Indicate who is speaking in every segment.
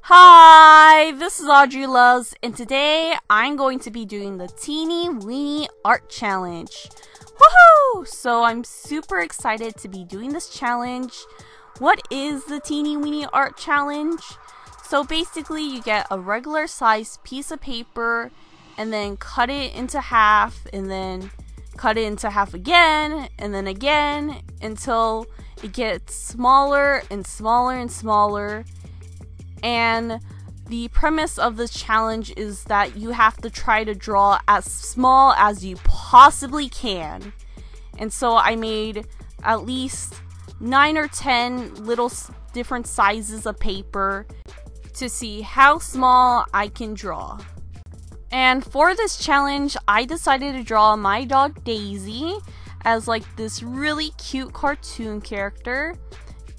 Speaker 1: Hi, this is Audrey Loves, and today I'm going to be doing the Teeny Weeny Art Challenge. Woohoo! So I'm super excited to be doing this challenge. What is the Teeny Weeny Art Challenge? So basically you get a regular sized piece of paper and then cut it into half and then cut it into half again and then again until it gets smaller and smaller and smaller. And the premise of this challenge is that you have to try to draw as small as you possibly can. And so I made at least 9 or 10 little different sizes of paper to see how small I can draw. And for this challenge, I decided to draw my dog Daisy as like this really cute cartoon character.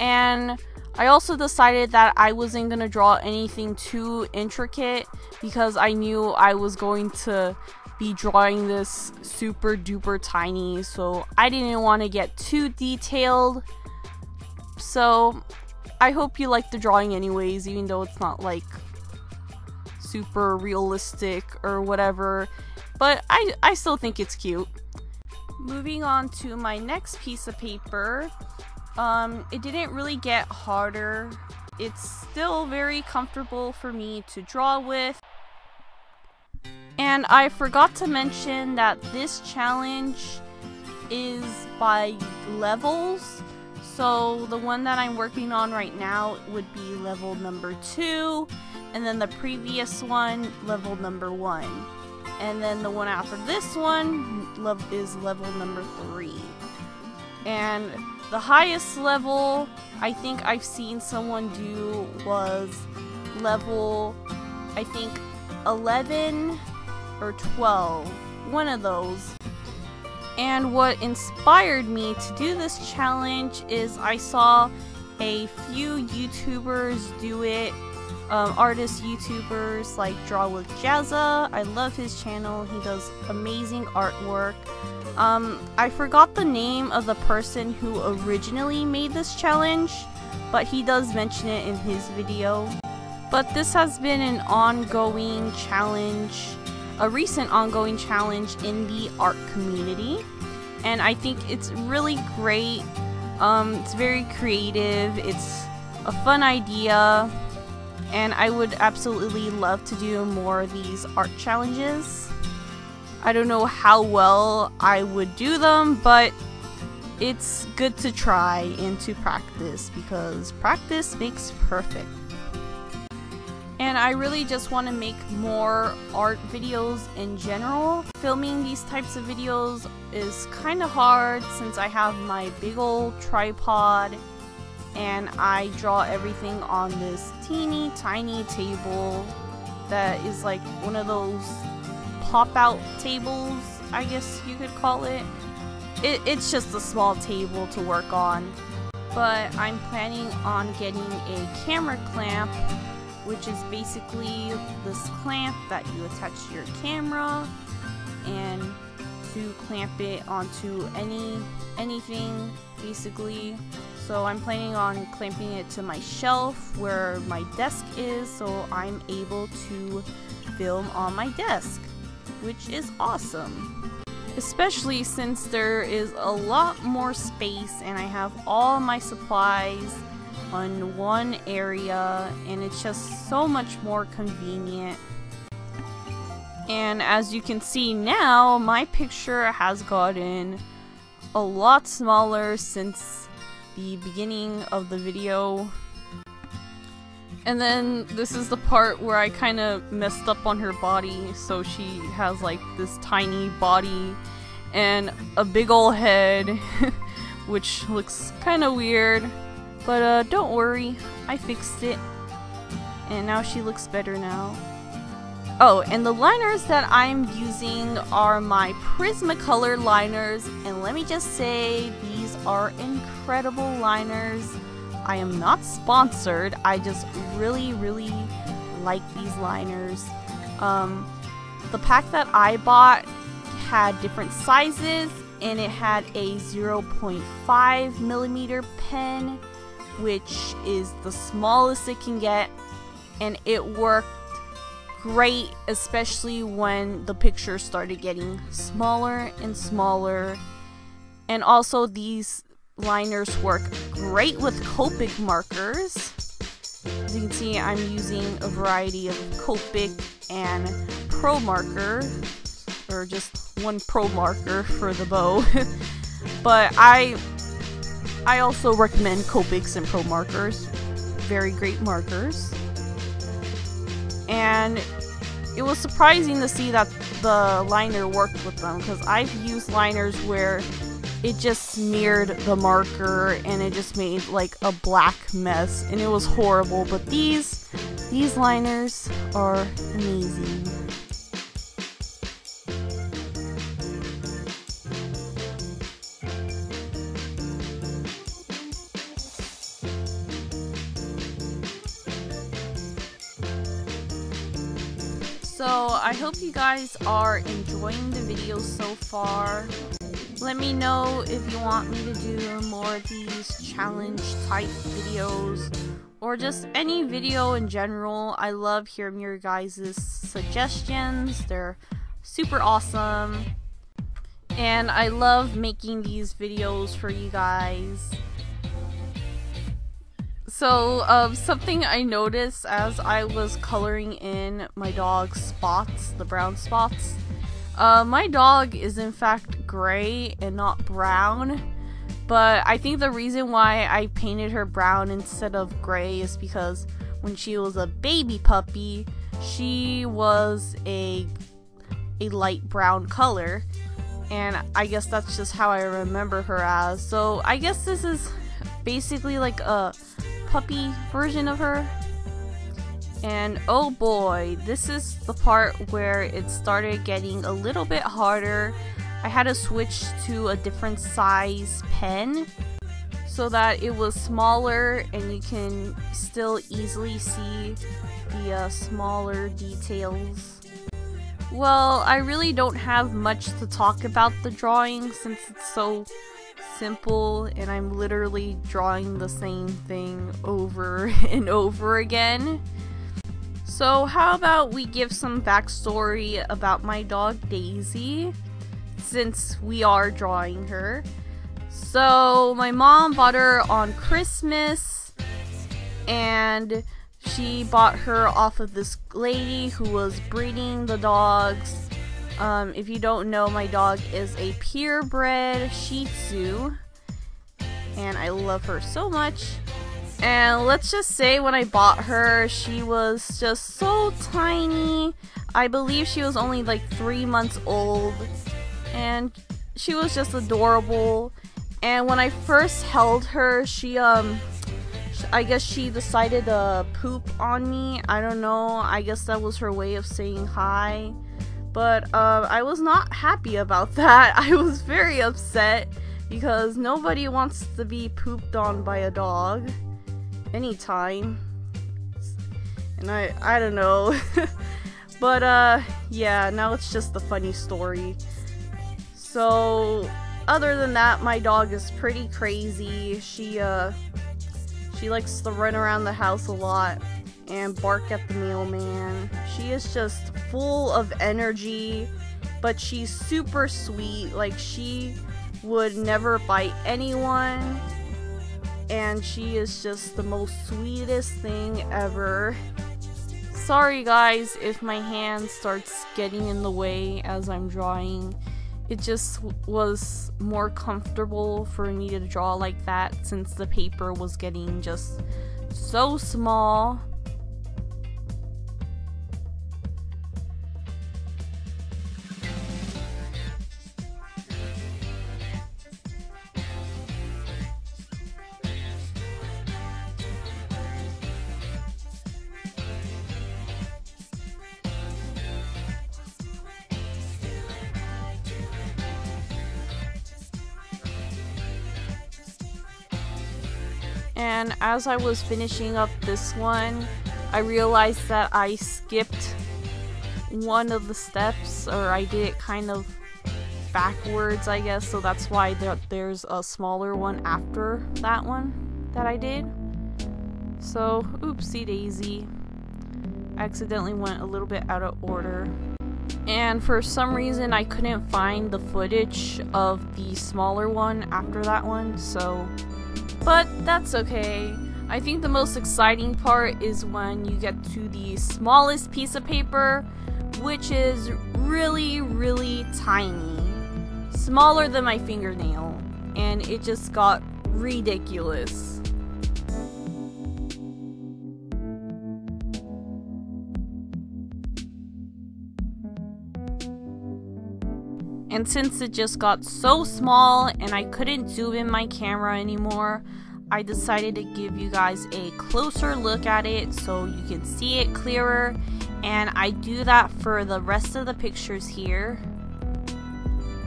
Speaker 1: And I also decided that I wasn't going to draw anything too intricate because I knew I was going to be drawing this super duper tiny, so I didn't want to get too detailed. So I hope you like the drawing anyways, even though it's not like super realistic or whatever, but I still think it's cute. Moving on to my next piece of paper. It didn't really get harder. It's still very comfortable for me to draw with. And I forgot to mention that this challenge is by levels. So the one that I'm working on right now would be level number 2, and then the previous one, level number 1. And then the one after this one is level number 3. And the highest level I think I've seen someone do was level, I think, 11 or 12. One of those. And what inspired me to do this challenge is I saw a few YouTubers do it. Artist YouTubers like Draw with Jazza. I love his channel. He does amazing artwork. I forgot the name of the person who originally made this challenge, but he does mention it in his video. But this has been an ongoing challenge, a recent ongoing challenge in the art community, and I think it's really great. It's very creative, it's a fun idea, and I would absolutely love to do more of these art challenges. I don't know how well I would do them, but it's good to try and to practice because practice makes perfect. And I really just want to make more art videos in general. Filming these types of videos is kind of hard since I have my big old tripod and I draw everything on this teeny tiny table that is like one of those pop-out tables, I guess you could call it. It's just a small table to work on, but I'm planning on getting a camera clamp, which is basically this clamp that you attach to your camera and to clamp it onto anything basically. So I'm planning on clamping it to my shelf where my desk is, so I'm able to film on my desk, which is awesome. Especially since there is a lot more space and I have all my supplies on one area and it's just so much more convenient. And as you can see now, my picture has gotten a lot smaller since the beginning of the video. And then this is the part where I kind of messed up on her body, so she has like this tiny body and a big ol' head, which looks kind of weird, but don't worry, I fixed it, and now she looks better now. Oh, and the liners that I'm using are my Prismacolor Liners, and let me just say, these are incredible liners. I am not sponsored, I just really like these liners. The pack that I bought had different sizes and it had a 0.5mm pen, which is the smallest it can get. and it worked great, especially when the pictures started getting smaller and smaller. And also these liners work great with Copic markers. As you can see, I'm using a variety of Copic and Pro marker, or just one Pro marker for the bow. But I also recommend Copics and Pro markers. Very great markers. And it was surprising to see that the liner worked with them, because I've used liners where it just smeared the marker and it just made like a black mess, and it was horrible. But these liners are amazing. So I hope you guys are enjoying the video so far. Let me know if you want me to do more of these challenge type videos, or just any video in general. I love hearing your guys' suggestions. They're super awesome. And I love making these videos for you guys. So, something I noticed as I was coloring in my dog's spots, the brown spots. My dog is in fact gray and not brown, but I think the reason why I painted her brown instead of gray is because when she was a baby puppy, she was a light brown color, and I guess that's just how I remember her as. So I guess this is basically like a puppy version of her. And oh boy, this is the part where it started getting a little bit harder. I had to switch to a different size pen so that it was smaller and you can still easily see the smaller details. Well, I really don't have much to talk about the drawing since it's so simple and I'm literally drawing the same thing over and over again. So how about we give some backstory about my dog Daisy, since we are drawing her. So my mom bought her on Christmas, and she bought her off of this lady who was breeding the dogs. If you don't know, my dog is a purebred Shih Tzu, and I love her so much. And let's just say when I bought her, she was just so tiny. I believe she was only like 3 months old, and she was just adorable. And when I first held her, she I guess she decided to poop on me. I don't know, I guess that was her way of saying hi. But I was not happy about that. I was very upset because nobody wants to be pooped on by a dog anytime. And I don't know. But yeah, now it's just a funny story. So other than that, my dog is pretty crazy. She likes to run around the house a lot and bark at the mailman. She is just full of energy, but she's super sweet. Like, she would never bite anyone, and she is just the most sweetest thing ever. Sorry guys if my hand starts getting in the way as I'm drawing. It just was more comfortable for me to draw like that since the paper was getting just so small. And as I was finishing up this one, I realized that I skipped one of the steps, or I did it kind of backwards, I guess, so that's why there's a smaller one after that one that I did. So, oopsie daisy. accidentally went a little bit out of order. And for some reason I couldn't find the footage of the smaller one after that one, but that's okay. I think the most exciting part is when you get to the smallest piece of paper, which is really, really tiny. Smaller than my fingernail, and it just got ridiculous. And since it just got so small and I couldn't zoom in my camera anymore, I decided to give you guys a closer look at it so you can see it clearer, and I do that for the rest of the pictures here.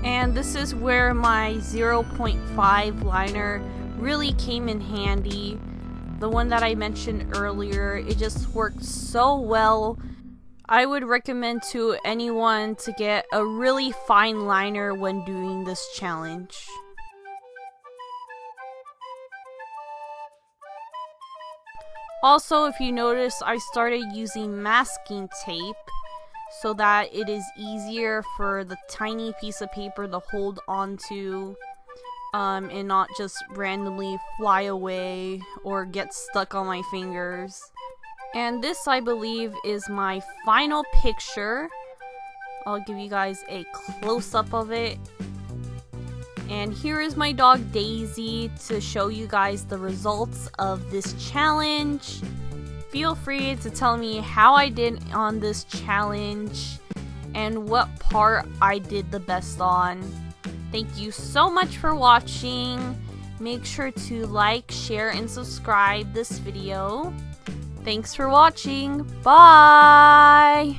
Speaker 1: And this is where my 0.5 liner really came in handy. The one that I mentioned earlier, it just worked so well. I would recommend to anyone to get a really fine liner when doing this challenge. Also, if you notice, I started using masking tape so that it is easier for the tiny piece of paper to hold onto and not just randomly fly away or get stuck on my fingers. And this, I believe, is my final picture. I'll give you guys a close-up of it. And here is my dog Daisy to show you guys the results of this challenge. Feel free to tell me how I did on this challenge and what part I did the best on. Thank you so much for watching. Make sure to like, share, and subscribe this video. Thanks for watching. Bye!